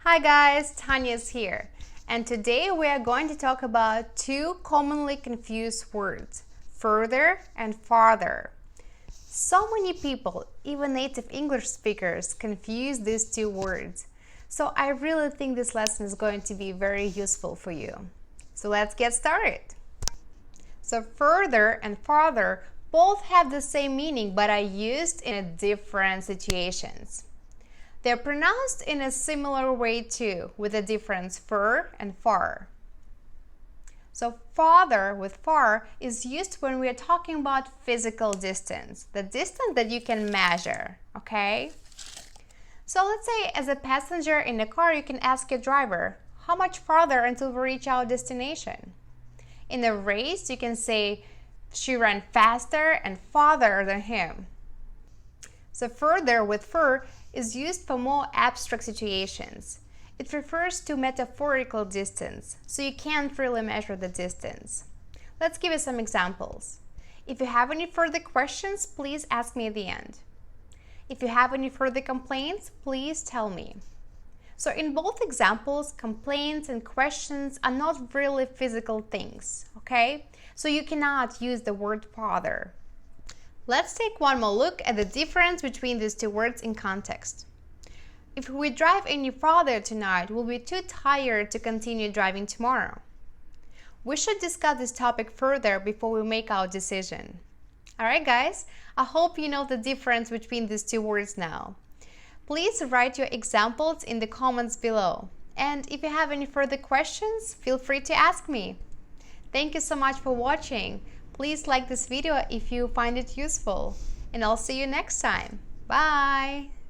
Hi guys, Tanya's here, and today we are going to talk about two commonly confused words, further and farther. So many people, even native English speakers, confuse these two words. So I really think this lesson is going to be very useful for you. So let's get started. So further and farther both have the same meaning but are used in different situations. They're pronounced in a similar way too, with the difference fur and far. So farther with far is used when we are talking about physical distance, the distance that you can measure, okay? So let's say as a passenger in a car, you can ask your driver, how much farther until we reach our destination? In a race, you can say, she ran faster and farther than him. So further with fur is used for more abstract situations. It refers to metaphorical distance, so you can't really measure the distance. Let's give you some examples. If you have any further questions, please ask me at the end. If you have any further complaints, please tell me. So in both examples, complaints and questions are not really physical things, okay? So you cannot use the word farther. Let's take one more look at the difference between these two words in context. If we drive any farther tonight, we'll be too tired to continue driving tomorrow. We should discuss this topic further before we make our decision. Alright guys, I hope you know the difference between these two words now. Please write your examples in the comments below. And if you have any further questions, feel free to ask me. Thank you so much for watching. Please like this video if you find it useful, and I'll see you next time. Bye!